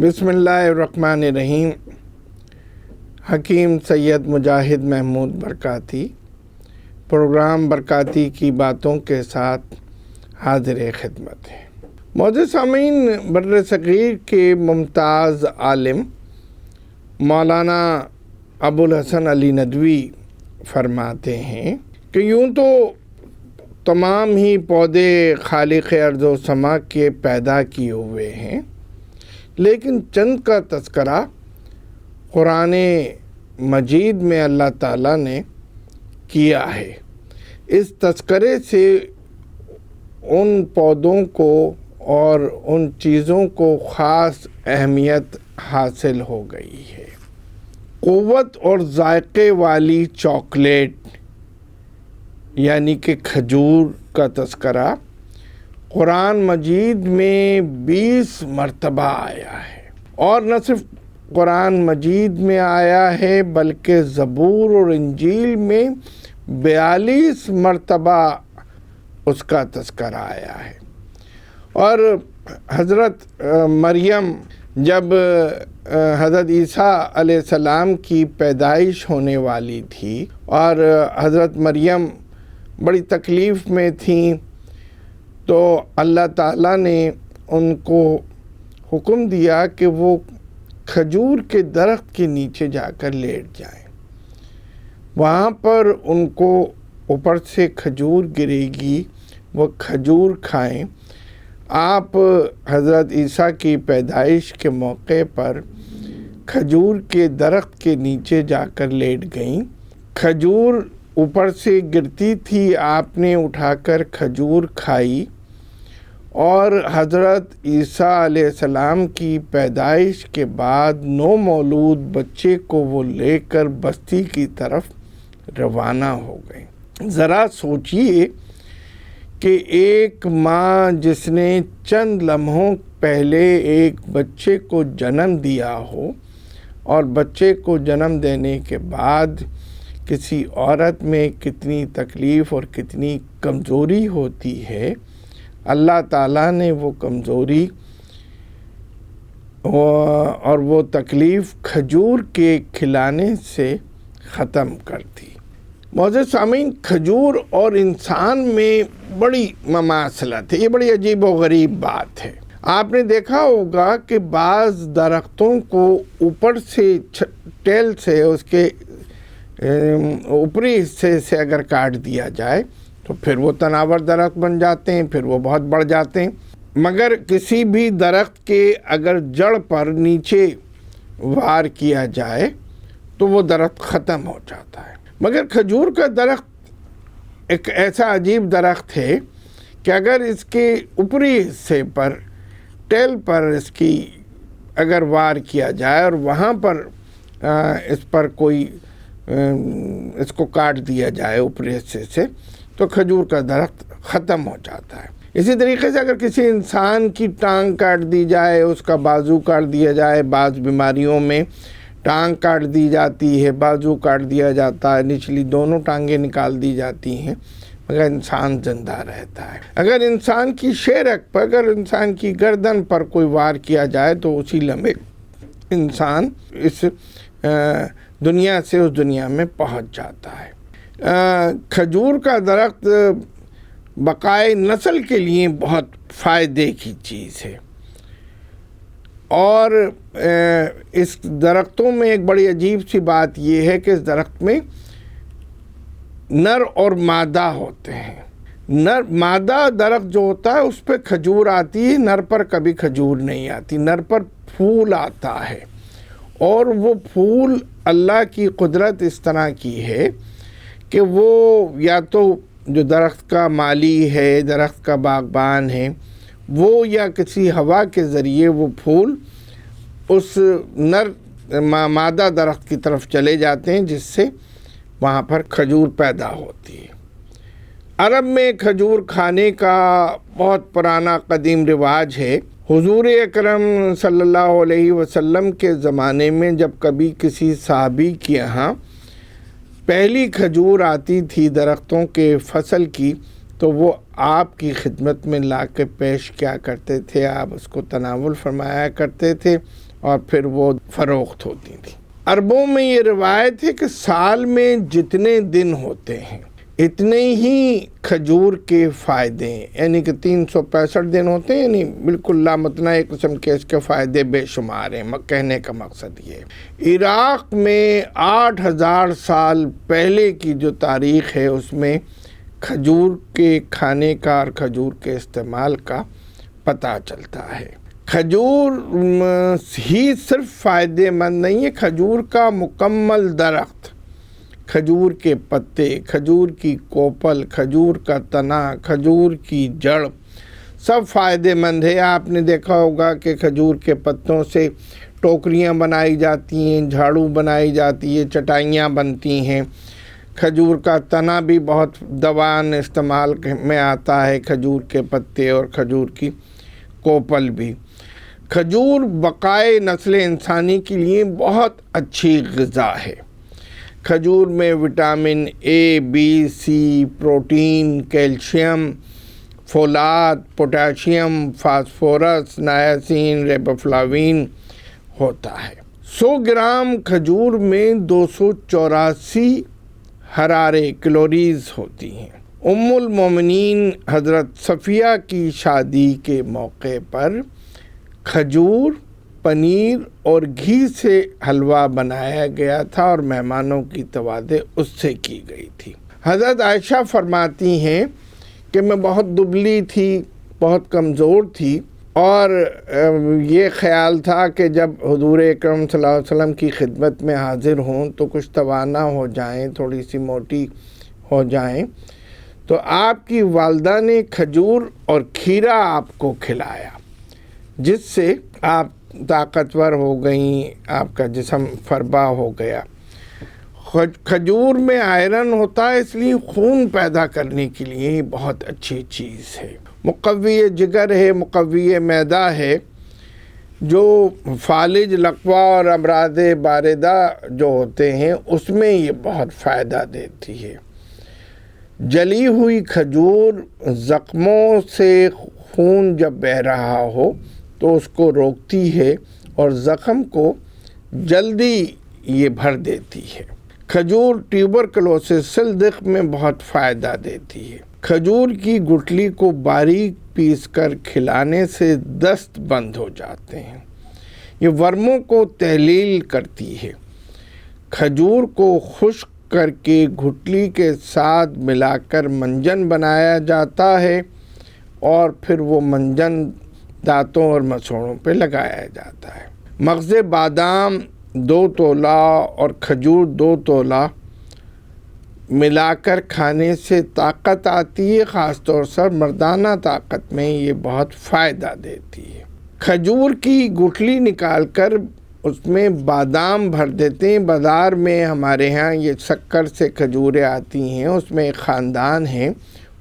بسم اللہ الرحمن الرحیم۔ حکیم سید مجاہد محمود برکاتی پروگرام برکاتی کی باتوں کے ساتھ حاضر خدمت ہے۔ معزز سامعین، بر صغیر کے ممتاز عالم مولانا ابوالحسن علی ندوی فرماتے ہیں کہ یوں تو تمام ہی پودے خالق ارض و سما کے پیدا کیے ہوئے ہیں، لیکن چند کا تذکرہ قرآن مجید میں اللہ تعالیٰ نے کیا ہے۔ اس تذکرے سے ان پودوں کو اور ان چیزوں کو خاص اہمیت حاصل ہو گئی ہے۔ قوت اور ذائقے والی چاکلیٹ یعنی کہ کھجور کا تذکرہ قرآن مجید میں 20 مرتبہ آیا ہے، اور نہ صرف قرآن مجید میں آیا ہے بلکہ زبور اور انجیل میں 42 مرتبہ اس کا تذکرہ آیا ہے۔ اور حضرت مریم جب حضرت عیسیٰ علیہ السلام کی پیدائش ہونے والی تھی اور حضرت مریم بڑی تکلیف میں تھیں، تو اللہ تعالیٰ نے ان کو حکم دیا کہ وہ کھجور کے درخت کے نیچے جا کر لیٹ جائیں۔ وہاں پر ان کو اوپر سے کھجور گرے گی، وہ کھجور کھائیں۔ آپ حضرت عیسیٰ کی پیدائش کے موقع پر کھجور کے درخت کے نیچے جا کر لیٹ گئیں۔ کھجور اوپر سے گرتی تھی، آپ نے اٹھا کر کھجور کھائی، اور حضرت عیسیٰ علیہ السلام کی پیدائش کے بعد نو مولود بچے کو وہ لے کر بستی کی طرف روانہ ہو گئے۔ ذرا سوچئے کہ ایک ماں جس نے چند لمحوں پہلے ایک بچے کو جنم دیا ہو، اور بچے کو جنم دینے کے بعد کسی عورت میں کتنی تکلیف اور کتنی کمزوری ہوتی ہے، اللہ تعالیٰ نے وہ کمزوری اور وہ تکلیف کھجور کے کھلانے سے ختم کر دی۔ معزز سامعین، کھجور اور انسان میں بڑی مماثلت ہے۔ یہ بڑی عجیب و غریب بات ہے۔ آپ نے دیکھا ہوگا کہ بعض درختوں کو اوپر سے ٹیل سے، اس کے اوپری حصے سے اگر کاٹ دیا جائے تو پھر وہ تناور درخت بن جاتے ہیں، پھر وہ بہت بڑھ جاتے ہیں۔ مگر کسی بھی درخت کے اگر جڑ پر نیچے وار کیا جائے تو وہ درخت ختم ہو جاتا ہے۔ مگر کھجور کا درخت ایک ایسا عجیب درخت ہے کہ اگر اس کے اوپری حصے پر ٹیل پر اس کی اگر وار کیا جائے اور وہاں پر اس پر کوئی اس کو کاٹ دیا جائے اوپری حصے سے، تو کھجور کا درخت ختم ہو جاتا ہے۔ اسی طریقے سے اگر کسی انسان کی ٹانگ کاٹ دی جائے، اس کا بازو کاٹ دیا جائے، بعض بیماریوں میں ٹانگ کاٹ دی جاتی ہے، بازو کاٹ دیا جاتا ہے، نچلی دونوں ٹانگیں نکال دی جاتی ہیں، مگر انسان زندہ رہتا ہے۔ اگر انسان کی شیرک پر، اگر انسان کی گردن پر کوئی وار کیا جائے تو اسی لمحے انسان اس دنیا سے اس دنیا میں پہنچ جاتا ہے۔ کھجور کا درخت بقائے نسل کے لیے بہت فائدے کی چیز ہے، اور اس درختوں میں ایک بڑی عجیب سی بات یہ ہے کہ اس درخت میں نر اور مادہ ہوتے ہیں۔ مادہ درخت جو ہوتا ہے اس پہ کھجور آتی ہے، نر پر کبھی کھجور نہیں آتی۔ نر پر پھول آتا ہے، اور وہ پھول اللہ کی قدرت اس طرح کی ہے کہ وہ یا تو جو درخت کا مالی ہے، درخت کا باغبان ہے، وہ یا کسی ہوا کے ذریعے وہ پھول اس مادہ درخت کی طرف چلے جاتے ہیں، جس سے وہاں پر کھجور پیدا ہوتی ہے۔ عرب میں کھجور کھانے کا بہت پرانا قدیم رواج ہے۔ حضور اکرم صلی اللہ علیہ وسلم کے زمانے میں جب کبھی کسی صحابی کے یہاں پہلی کھجور آتی تھی درختوں کے فصل کی، تو وہ آپ کی خدمت میں لا کے پیش کیا کرتے تھے، آپ اس کو تناول فرمایا کرتے تھے، اور پھر وہ فروخت ہوتی تھیں۔ عربوں میں یہ روایت ہے کہ سال میں جتنے دن ہوتے ہیں اتنے ہی کھجور کے فائدے ہیں، یعنی کہ 365 دن ہوتے ہیں، یعنی بالکل لامتناہی ایک قسم کے اس کے فائدے بے شمار ہیں۔ کہنے کا مقصد یہ ہے، عراق میں 8000 سال پہلے کی جو تاریخ ہے اس میں کھجور کے کھانے کا اور کھجور کے استعمال کا پتہ چلتا ہے۔ کھجور ہی صرف فائدے مند نہیں ہے، کھجور کا مکمل درخت، کھجور کے پتے، کھجور کی کوپل، کھجور کا تنا، کھجور کی جڑ سب فائدے مند ہے۔ آپ نے دیکھا ہوگا کہ کھجور کے پتوں سے ٹوکریاں بنائی جاتی ہیں، جھاڑو بنائی جاتی ہے، چٹائیاں بنتی ہیں۔ کھجور کا تنا بھی بہت دوان استعمال میں آتا ہے، کھجور کے پتے اور کھجور کی کوپل بھی۔ کھجور بقائے نسل انسانی کے لیے بہت اچھی غذا ہے۔ کھجور میں vitamin A, B, C, protein, calcium, فولاد، پوٹاشیم، فاسفورس، نائاسین، ریبوفلاوین ہوتا ہے۔ 100 گرام کھجور میں 284 حرارے کیلوریز ہوتی ہیں۔ ام المومنین حضرت صفیہ کی شادی کے موقع پر کھجور، پنیر اور گھی سے حلوہ بنایا گیا تھا اور مہمانوں کی توادع اس سے کی گئی تھی۔ حضرت عائشہ فرماتی ہیں کہ میں بہت دبلی تھی، بہت کمزور تھی، اور یہ خیال تھا کہ جب حضور اکرم صلی اللہ علیہ وسلم کی خدمت میں حاضر ہوں تو کچھ توانا ہو جائیں، تھوڑی سی موٹی ہو جائیں، تو آپ کی والدہ نے کھجور اور کھیرا آپ کو کھلایا، جس سے آپ طاقتور ہو گئیں، آپ کا جسم فربا ہو گیا۔ کھجور میں آئرن ہوتا ہے، اس لیے خون پیدا کرنے کے لیے یہ بہت اچھی چیز ہے۔ مقوی جگر ہے، مقوی معدہ ہے، جو فالج، لقوہ اور امراض باردہ جو ہوتے ہیں اس میں یہ بہت فائدہ دیتی ہے۔ جلی ہوئی کھجور زخموں سے خون جب بہہ رہا ہو تو اس کو روکتی ہے اور زخم کو جلدی یہ بھر دیتی ہے۔ کھجور ٹیوبرکلوسس، سل دق میں بہت فائدہ دیتی ہے۔ کھجور کی گٹلی کو باریک پیس کر کھلانے سے دست بند ہو جاتے ہیں۔ یہ ورموں کو تحلیل کرتی ہے۔ کھجور کو خشک کر کے گٹلی کے ساتھ ملا کر منجن بنایا جاتا ہے اور پھر وہ منجن دانتوں اور مسوڑوں پہ لگایا جاتا ہے۔ مغز بادام 2 تولہ اور کھجور 2 تولہ ملا کر کھانے سے طاقت آتی ہے، خاص طور سے مردانہ طاقت میں یہ بہت فائدہ دیتی ہے۔ کھجور کی گٹلی نکال کر اس میں بادام بھر دیتے ہیں۔ بازار میں ہمارے ہاں یہ شکر سے کھجوریں آتی ہیں، اس میں ایک خاندان ہے،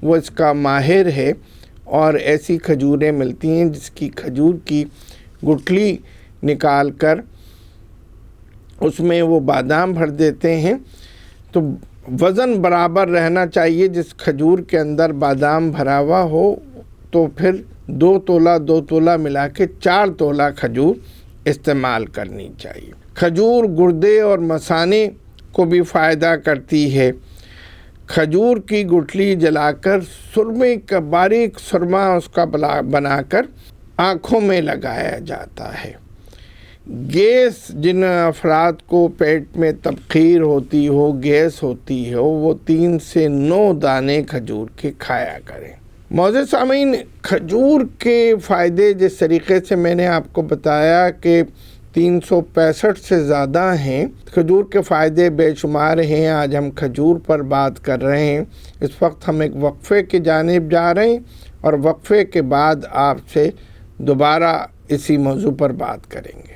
وہ اس کا ماہر ہے، اور ایسی کھجوریں ملتی ہیں جس کی کھجور کی گٹلی نکال کر اس میں وہ بادام بھر دیتے ہیں۔ تو وزن برابر رہنا چاہیے، جس کھجور کے اندر بادام بھرا ہوا ہو تو پھر 2 تولہ 2 تولہ ملا کے 4 تولہ کھجور استعمال کرنی چاہیے۔ کھجور گردے اور مثانے کو بھی فائدہ کرتی ہے۔ کھجور کی گٹلی جلا کر سرمے کا باریک سرما اس کا بنا کر آنکھوں میں لگایا جاتا ہے۔ گیس، جن افراد کو پیٹ میں تبخیر ہوتی ہو، گیس ہوتی ہو، وہ 3 سے 9 دانے کھجور کے کھایا کریں۔ معزز سامعین، کھجور کے فائدے جس طریقے سے میں نے آپ کو بتایا کہ 365 سے زیادہ ہیں، کھجور کے فائدے بے شمار ہیں۔ آج ہم کھجور پر بات کر رہے ہیں۔ اس وقت ہم ایک وقفے کی جانب جا رہے ہیں اور وقفے کے بعد آپ سے دوبارہ اسی موضوع پر بات کریں گے۔